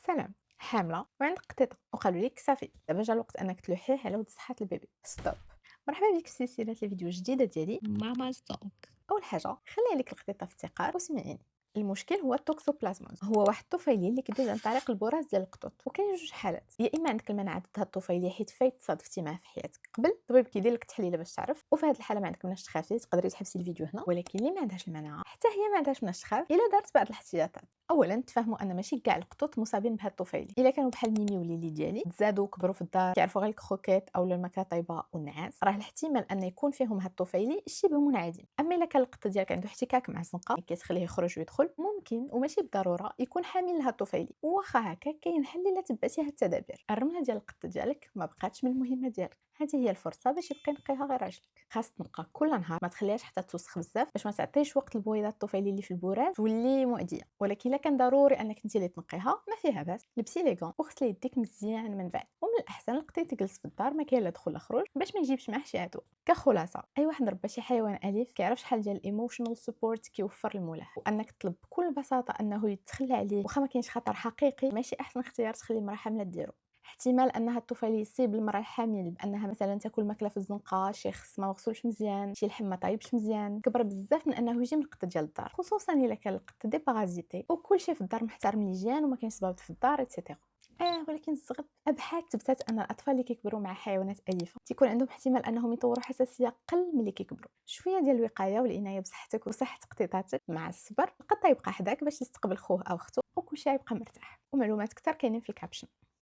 سلام. حاملة وعندك قطيطة وقالوا لك صافي دابا جا الوقت انك تلوحيه على ود صحة البيبي. ستوب. مرحبا بك في سلسلة الفيديو الجديدة ديالي. Mama's talk. اول حاجة خلي عليك القطيطة في التقار وسمعيني. المشكل هو التوكسوبلازموز، هو واحد الطفيلي اللي كيدوز عن طريق البراز ديال القطط، وكاين جوج حالات: يا اما عندك المناعه ضد هاد الطفيلي حيت فايت تصادفتي معاه في حياتك قبل، الطبيب كيدير لك تحليله باش تعرف، وفي هاد الحاله ما عندك مناش تخافي، تقدري تحبسي الفيديو هنا. ولكن اللي ما عندهاش المناعه حتى هي ما عندهاش مناش تخاف الا دارت بعض الاحتياطات. اولا تفهموا ان ماشي كاع القطط مصابين بهاد الطفيلي، الا كانوا بحال ميمي وليلي ديالي تزادوا وكبروا في الدار كيعرفوا غير الكروكيت او المكاطيبه والنعاس، راه الاحتمال ان يكون فيهم هاد الطفيلي شبه منعدم. اما الا كان القط ديالك عنده احتكاك مع الزنقه كتخليه يخرج ويدخل، ممكن وماشي بالضروره يكون حامل لهاد الطفيلي، واخا هكا كاين حل الا تبعتي هاد التدابير. الرمله ديال القط ديالك ما بقاتش من المهمه ديالك، هذه هي الفرصه باش يبقى ينقيها غير راجلك. خاص تنقى كل نهار، ما تخليهاش حتى توسخ بزاف باش ما تعطيش وقت البويضات الطفيلي اللي في البراز تولي مؤذيه. ولكن الا كان ضروري انك انت اللي تنقيها ما فيها باس، لبسي لي غون وغسلي يديك مزيان من بعد. ومن الاحسن لقيتي تجلس في الدار، ما كاين لا دخول لا خروج باش ما يجيبش معاه شي عدوى. كخلاصه، اي واحد ربى شي حيوان اليف كيعرف شحال ديال الايموشنال سبورت كيوفر الملاح، وانك تطلب بكل بساطه انه يتخلى عليه واخا ما كاينش خطر حقيقي ماشي احسن اختيار تخلي المراه حامله ديرو. احتمال انها الطفيلي يصيب المراه الحامل بانها مثلا تاكل ماكله في الزنقه، شي خص ما مغسولش مزيان، شي لحم ما طايبش مزيان، كبر بزاف من انه يجي من القط ديال الدار، خصوصا الا كان القط دي بارازيتي وكلشي في الدار محترم ليجيان وما كاينش صبابط في الدار ايتترا. ولكن الزغب ابحاث تثبتت ان الاطفال اللي كيكبروا مع حيوانات اليفه تيكون عندهم احتمال انهم يطوروا حساسيه قل ملي كيكبروا. شويه ديال الوقايه والعنايه بصحتك وصحه قطيطاتك مع الصبر، القط يبقى حداك باش يستقبل خوه او اخته وكلشي يبقى مرتاح. ومعلومات اكثر كاينين في الكابشن.